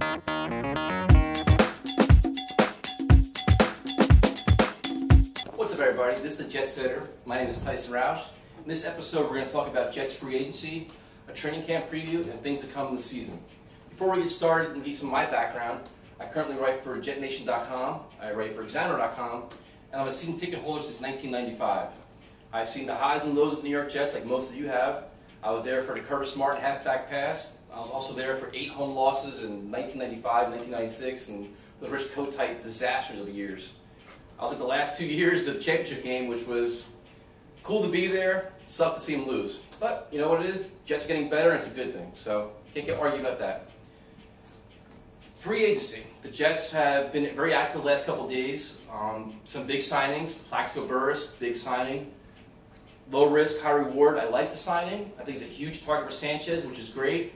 What's up, everybody? This is the Jet Setter. My name is Tyson Rauch. In this episode, we're going to talk about Jets free agency, a training camp preview, and things that come in the season. Before we get started and give you some of my background, I currently write for JetNation.com, I write for Examiner.com, and I'm a season ticket holder since 1995. I've seen the highs and lows of the New York Jets like most of you have. I was there for the Curtis Martin halfback pass. I was also there for 8 home losses in 1995, 1996, and those Rich Cote-type disasters of the years. I was at the last 2 years of the championship game, which was cool to be there. It sucked to see them lose. But you know what it is? Jets are getting better, and it's a good thing. So can't get argued about that. Free agency. The Jets have been very active the last couple of days. Some big signings. Plaxico Burress, big signing. Low risk, high reward. I like the signing. I think it's a huge target for Sanchez, which is great.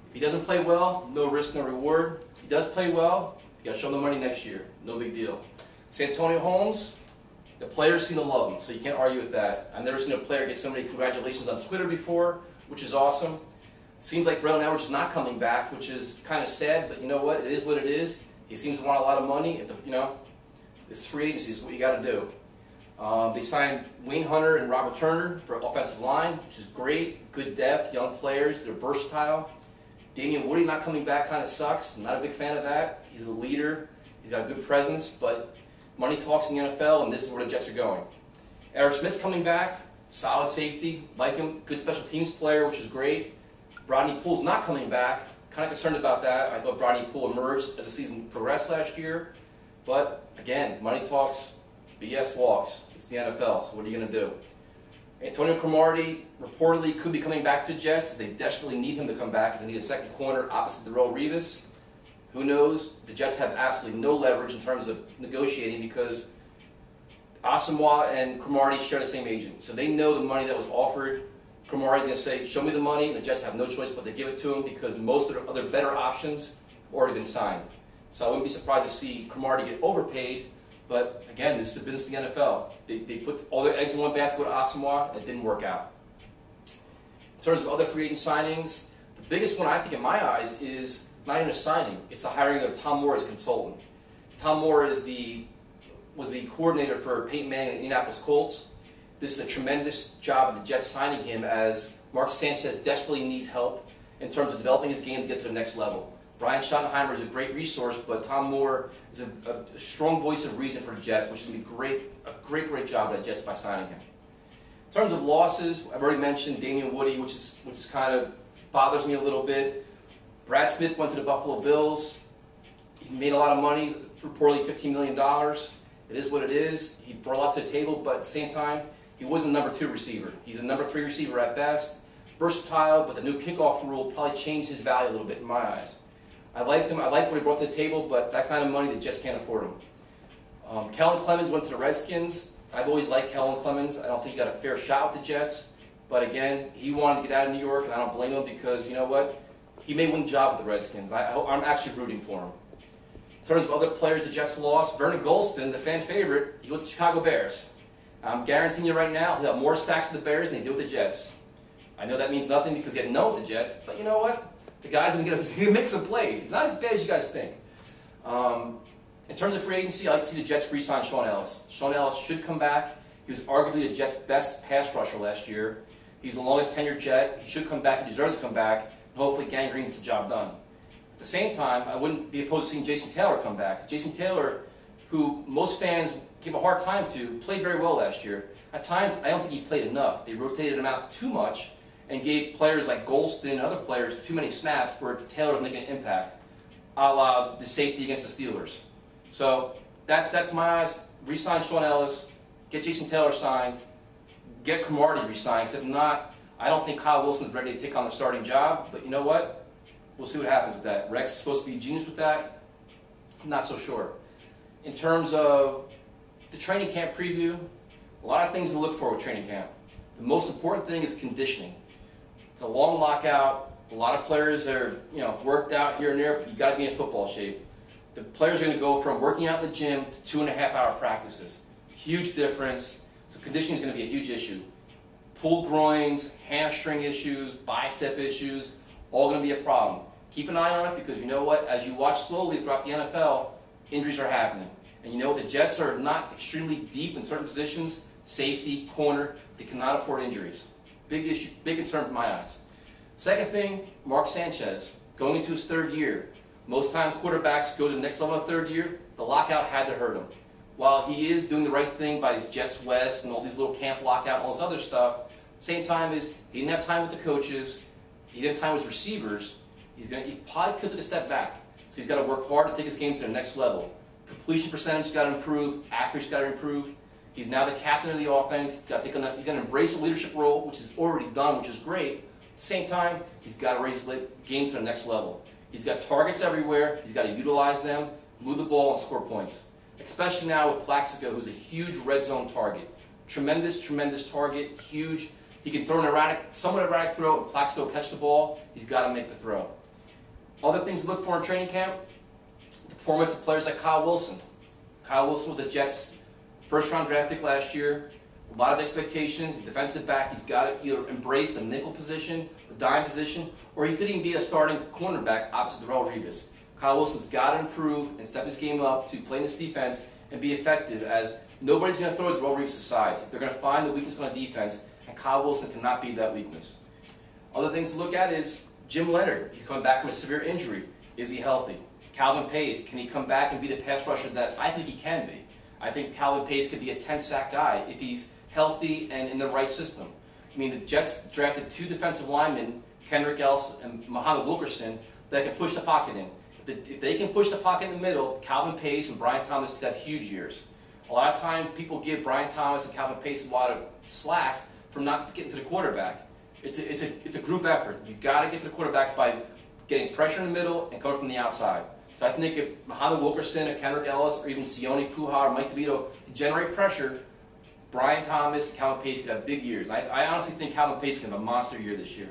If he doesn't play well, no risk, no reward. If he does play well, you got to show him the money next year. No big deal. Santonio Holmes, the players seem to love him, so you can't argue with that. I've never seen a player get so many congratulations on Twitter before, which is awesome. Seems like Braylon Edwards is not coming back, which is kind of sad, but you know what? It is what it is. He seems to want a lot of money. It's free agency is what you got to do. They signed Wayne Hunter and Robert Turner for offensive line, which is great. Good depth, young players. They're versatile. Damian Woody not coming back kind of sucks. Not a big fan of that. He's a leader. He's got a good presence, but money talks in the NFL, and this is where the Jets are going. Eric Smith's coming back. Solid safety. Like him. Good special teams player, which is great. Brodney Poole's not coming back. Kind of concerned about that. I thought Brodney Poole emerged as the season progressed last year. But, again, money talks, BS walks. It's the NFL, so what are you going to do? Antonio Cromartie reportedly could be coming back to the Jets. They desperately need him to come back because they need a second corner opposite Darrelle Revis. Who knows? The Jets have absolutely no leverage in terms of negotiating because Asamoah and Cromartie share the same agent. So they know the money that was offered. Cromartie's going to say, show me the money. The Jets have no choice but to give it to him because most of the other better options have already been signed. So I wouldn't be surprised to see Cromartie get overpaid. But again, this is the business of the NFL. They put all their eggs in one basket with Asamoah, and it didn't work out. In terms of other free agent signings, the biggest one I think in my eyes is not even a signing. It's the hiring of Tom Moore as a consultant. Tom Moore was the coordinator for Peyton Manning and the Indianapolis Colts. This is a tremendous job of the Jets signing him as Mark Sanchez desperately needs help in terms of developing his game to get to the next level. Brian Schottenheimer is a great resource, but Tom Moore is a strong voice of reason for the Jets, which is going to be a great job of the Jets by signing him. In terms of losses, I've already mentioned Damian Woody, which kind of bothers me a little bit. Brad Smith went to the Buffalo Bills. He made a lot of money, reportedly $15 million. It is what it is. He brought a lot to the table, but at the same time, he wasn't a number 2 receiver. He's a number 3 receiver at best. Versatile, but the new kickoff rule probably changed his value a little bit in my eyes. I liked him. I liked what he brought to the table, but that kind of money, the Jets can't afford him. Kellen Clemens went to the Redskins. I've always liked Kellen Clemens. I don't think he got a fair shot with the Jets. But again, he wanted to get out of New York, and I don't blame him because, you know what? He may win the job with the Redskins. I'm actually rooting for him. In terms of other players the Jets lost, Vernon Golston, the fan favorite, he went to the Chicago Bears. I'm guaranteeing you right now, he'll have more sacks with the Bears than he did with the Jets. I know that means nothing because he had no with the Jets, but you know what? The guy's going to make some plays. He's not as bad as you guys think. In terms of free agency, I like to see the Jets re-sign Sean Ellis. Sean Ellis should come back. He was arguably the Jets' best pass rusher last year. He's the longest tenured Jet. He should come back. He deserves to come back. And hopefully Gangrene gets the job done. At the same time, I wouldn't be opposed to seeing Jason Taylor come back. Jason Taylor, who most fans give a hard time to, played very well last year. At times, I don't think he played enough. They rotated him out too much and gave players like Golston and other players too many snaps where Taylor was making an impact, a la the safety against the Steelers. So that's my eyes. Re-sign Sean Ellis, get Jason Taylor signed, get Cromartie re-signed. Because if not, I don't think Kyle Wilson's ready to take on the starting job. But you know what? We'll see what happens with that. Rex is supposed to be a genius with that. I'm not so sure. In terms of the training camp preview, a lot of things to look for with training camp. The most important thing is conditioning. It's a long lockout. A lot of players are, worked out here and there. But you got to be in football shape. The players are going to go from working out in the gym to 2.5-hour practices. Huge difference. So conditioning is going to be a huge issue. Pulled groins, hamstring issues, bicep issues, all going to be a problem. Keep an eye on it because you know what? As you watch slowly throughout the NFL, injuries are happening. And you know what? The Jets are not extremely deep in certain positions, safety, corner. They cannot afford injuries. Big issue, big concern from my eyes. Second thing, Mark Sanchez, going into his third year. Most time quarterbacks go to the next level of third year. The lockout had to hurt him. While he is doing the right thing by his Jets West and all these little camp lockout and all this other stuff, same time is he didn't have time with the coaches, he didn't have time with his receivers. He probably could take a step back. So he's got to work hard to take his game to the next level. Completion percentage got to improve, accuracy got to improve. He's now the captain of the offense. He's got to embrace a leadership role, which is already done, which is great. At the same time, he's got to raise the game to the next level. He's got targets everywhere. He's got to utilize them, move the ball, and score points. Especially now with Plaxico, who's a huge red zone target. Tremendous, tremendous target, huge. He can throw an somewhat erratic throw, and Plaxico catch the ball. He's got to make the throw. Other things to look for in training camp, the performance of players like Kyle Wilson. Kyle Wilson was the Jets' first-round draft pick last year. A lot of expectations. Defensive back, he's got to either embrace the nickel position, the dime position, or he could even be a starting cornerback opposite Darrelle Revis. Kyle Wilson's got to improve and step his game up to play in this defense and be effective, as nobody's going to throw Darrelle Revis aside. They're going to find the weakness on the defense, and Kyle Wilson cannot be that weakness. Other things to look at is Jim Leonard. He's coming back from a severe injury. Is he healthy? Calvin Pace, can he come back and be the pass rusher that I think he can be? I think Calvin Pace could be a 10-sack guy if he's healthy and in the right system. I mean, the Jets drafted 2 defensive linemen, Kendrick Ellis and Muhammad Wilkerson, that can push the pocket in. If they can push the pocket in the middle, Calvin Pace and Brian Thomas could have huge years. A lot of times people give Brian Thomas and Calvin Pace a lot of slack for not getting to the quarterback. It's a group effort. You've got to get to the quarterback by getting pressure in the middle and coming from the outside. So I think if Muhammad Wilkerson or Kendrick Ellis or even Sione Puha or Mike DeVito can generate pressure, Brian Thomas and Calvin Pace could have big years. And I honestly think Calvin Pace can have a monster year this year.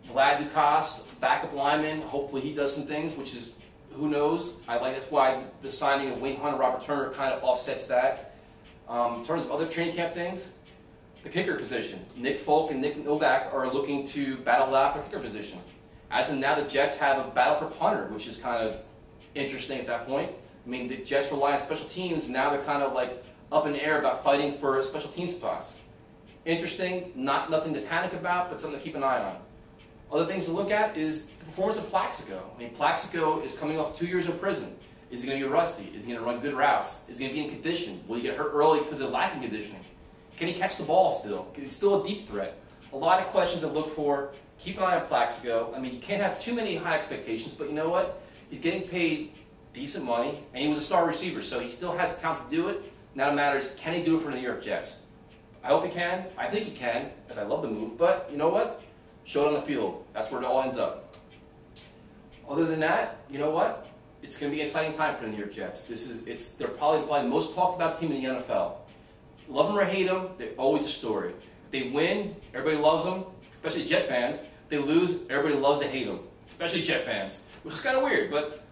Vlad Dukas, backup lineman, hopefully he does some things, which is, who knows. That's why the signing of Wayne Hunt and Robert Turner kind of offsets that. In terms of other training camp things, the kicker position. Nick Folk and Nick Novak are looking to battle out for kicker position. As of now, the Jets have a battle for punter, which is kind of interesting at that point. I mean, the Jets rely on special teams, and now they're kind of like up in the air about fighting for special team spots. Interesting, nothing to panic about, but something to keep an eye on. Other things to look at is the performance of Plaxico. I mean, Plaxico is coming off 2 years in prison. Is he going to be rusty? Is he going to run good routes? Is he going to be in condition? Will he get hurt early because of lacking conditioning? Can he catch the ball still? Is he still a deep threat? A lot of questions to look for. Keep an eye on Plaxico. I mean, you can't have too many high expectations, but you know what? He's getting paid decent money, and he was a star receiver, so he still has the talent to do it. Now it matters, can he do it for the New York Jets? I hope he can. I think he can, as I love the move, but you know what? Show it on the field. That's where it all ends up. Other than that, you know what? It's going to be an exciting time for the New York Jets. They're probably the most talked about team in the NFL. Love them or hate them, they're always a story. If they win, everybody loves them, especially Jet fans. If they lose, everybody loves to hate them, especially Jet fans, which is kind of weird, but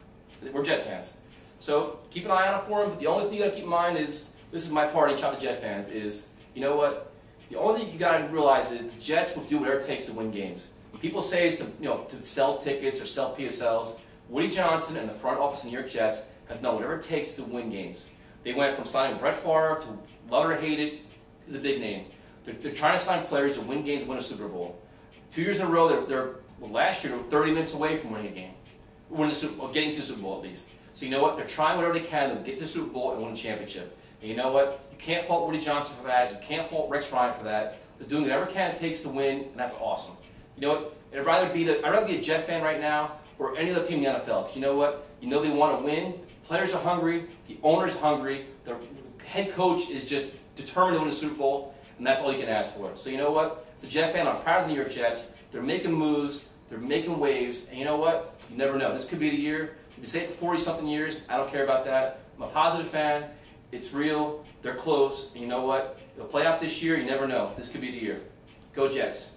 we're Jet fans. So keep an eye out for them, but the only thing you got to keep in mind is, this is my party, Chop the Jet fans, is, you know what? The only thing you got to realize is the Jets will do whatever it takes to win games. When people say it's to sell tickets or sell PSLs, Woody Johnson and the front office of the New York Jets have done whatever it takes to win games. They went from signing Brett Favre to love it or hate it, is a big name. They're trying to sign players to win games, win a Super Bowl. 2 years in a row, last year they were 30 minutes away from winning a game, getting to the Super Bowl at least. So you know what? They're trying whatever they can to get to the Super Bowl and win a championship. And you know what? You can't fault Woody Johnson for that. You can't fault Rex Ryan for that. They're doing whatever it takes to win, and that's awesome. You know what? I'd rather be a Jet fan right now or any other team in the NFL. Because you know what? You know they want to win. Players are hungry. The owner's hungry. The head coach is just determined to win a Super Bowl, and that's all you can ask for. So you know what? As a Jet fan, I'm proud of the New York Jets. They're making moves. They're making waves. And you know what? You never know. This could be the year. If you say it for 40-something years, I don't care about that. I'm a positive fan. It's real. They're close. And you know what? It'll play out this year. You never know. This could be the year. Go Jets.